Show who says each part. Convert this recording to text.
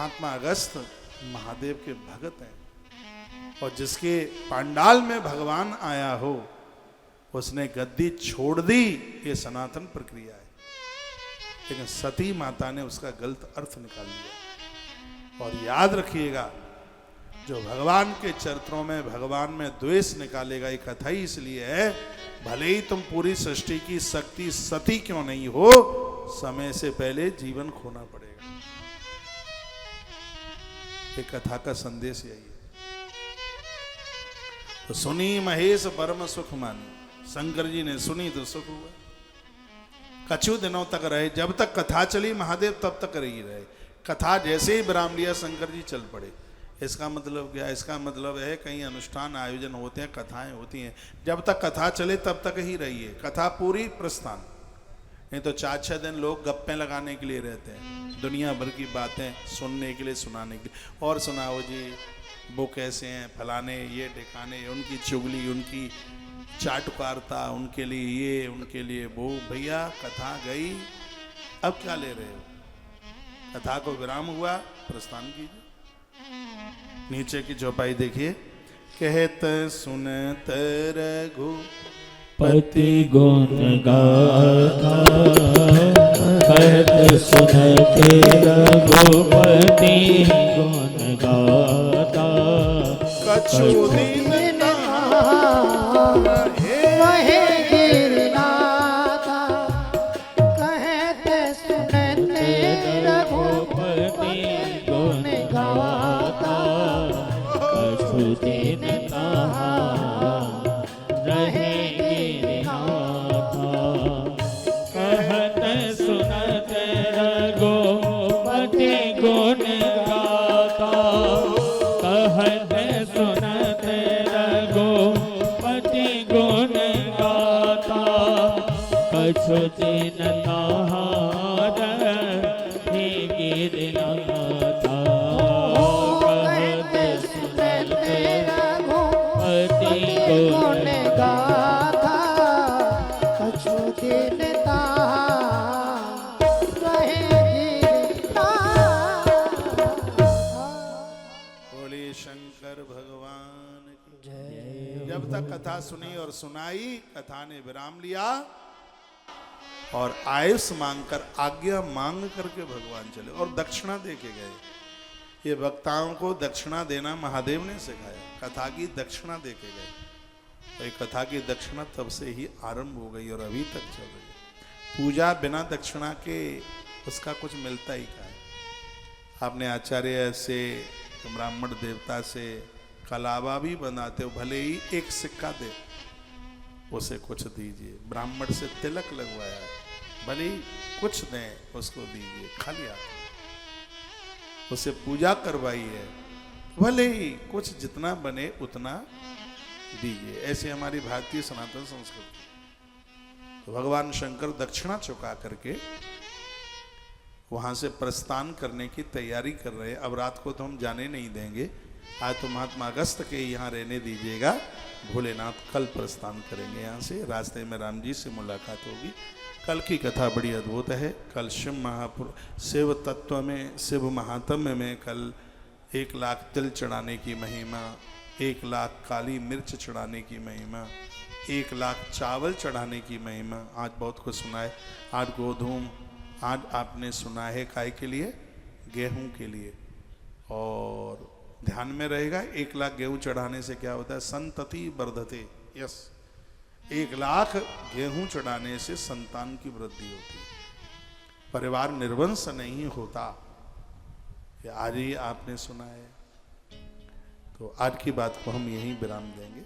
Speaker 1: महात्मा अगस्त महादेव के भगत हैं, और जिसके पांडाल में भगवान आया हो उसने गद्दी छोड़ दी, ये सनातन प्रक्रिया है। लेकिन सती माता ने उसका गलत अर्थ निकाल दिया। और याद रखिएगा, जो भगवान के चरित्रों में भगवान में द्वेष निकालेगा, ये कथा ही इसलिए है, भले ही तुम पूरी सृष्टि की शक्ति सती क्यों नहीं हो, समय से पहले जीवन खोना पड़ेगा। ये कथा का संदेश यही है। तो सुनी महेश परम सुख मानी, शंकर जी ने सुनी तो सुख हुआ। कछु दिनों तक रहे, जब तक कथा चली महादेव तब तक रही रहे। कथा जैसे ही विराम लिया शंकर जी चल पड़े। इसका मतलब क्या? इसका मतलब है कहीं अनुष्ठान आयोजन होते हैं, कथाएं होती हैं, जब तक कथा चले तब तक ही रहिए। कथा पूरी प्रस्थान, नहीं तो 4-6 दिन लोग गप्पे लगाने के लिए रहते हैं, दुनिया भर की बातें सुनने के लिए, सुनाने के लिए। और सुनाओ जी, वो कैसे हैं, फलाने, ये ठिकाने, उनकी चुगली, उनकी चाटुकारता, उनके लिए ये, उनके लिए वो। भैया कथा गई, अब क्या ले रहे हो? कथा को विराम हुआ, प्रस्थान कीजिए। नीचे की चौपाई देखिए, कहत सुनत रघुपति
Speaker 2: गुण गाथा, कहत सुनत रघुपति गुण गाथा।
Speaker 1: कछु दिन
Speaker 3: वहे गिरनाथा, कहत सुनत रघुपति गुण गाथा।
Speaker 2: कछु दिन कहा रहे गिरनाथा, कहत सुनत रघुपति गुण गाथा। कहत सुनत रघुपति गुण गाथा। कछु दिन कहा रहे गिरनाथा। कहत सुनत रघुपति गुण
Speaker 3: गाथा। कछु दिन
Speaker 1: बोले शंकर भगवान की जय। जब तक कथा सुनी और सुनाई, कथा ने विराम लिया और आयुष मांगकर, आज्ञा मांग करके भगवान चले और दक्षिणा दे के गए। ये वक्ताओं को दक्षिणा देना महादेव ने सिखाया, कथा की दक्षिणा दे के गए। तो ये कथा की दक्षिणा तब से ही आरंभ हो गई और अभी तक चल रही है। पूजा बिना दक्षिणा के उसका कुछ मिलता ही क्या है। आपने आचार्य से, ब्राह्मण देवता से कलावा भी बनाते हो, भले ही एक सिक्का दे, उसे कुछ दीजिए। ब्राह्मण से तिलक लगवाया, भले ही कुछ दें, उसको दीजिए, खाली हाथ। उसे पूजा करवाई है, भले ही कुछ जितना बने उतना दीजिए। ऐसे हमारी भारतीय सनातन संस्कृति। तो भगवान शंकर दक्षिणा चुका करके वहां से प्रस्थान करने की तैयारी कर रहे हैं। अब रात को तो हम जाने नहीं देंगे, आज तो महात्मा अगस्त के यहाँ रहने दीजिएगा। भोलेनाथ कल प्रस्थान करेंगे यहाँ से। रास्ते में राम जी से मुलाकात होगी। कल की कथा बड़ी अद्भुत है। कल शिव महापुरुष, शिव तत्व में, शिव महात्म्य में कल 1 लाख तिल चढ़ाने की महिमा, 1 लाख काली मिर्च चढ़ाने की महिमा, 1 लाख चावल चढ़ाने की महिमा आज बहुत कुछ सुना है। आज गोधूम, आज आपने सुना है काय के लिए? गेहूं के लिए। और ध्यान में रहेगा, 1 लाख गेहूं चढ़ाने से क्या होता है? संतति वर्धते। यस, 1 लाख गेहूं चढ़ाने से संतान की वृद्धि होती है, परिवार निर्वंश नहीं होता। ये आज ही आपने सुना है। तो आज की बात को हम यहीं विराम देंगे।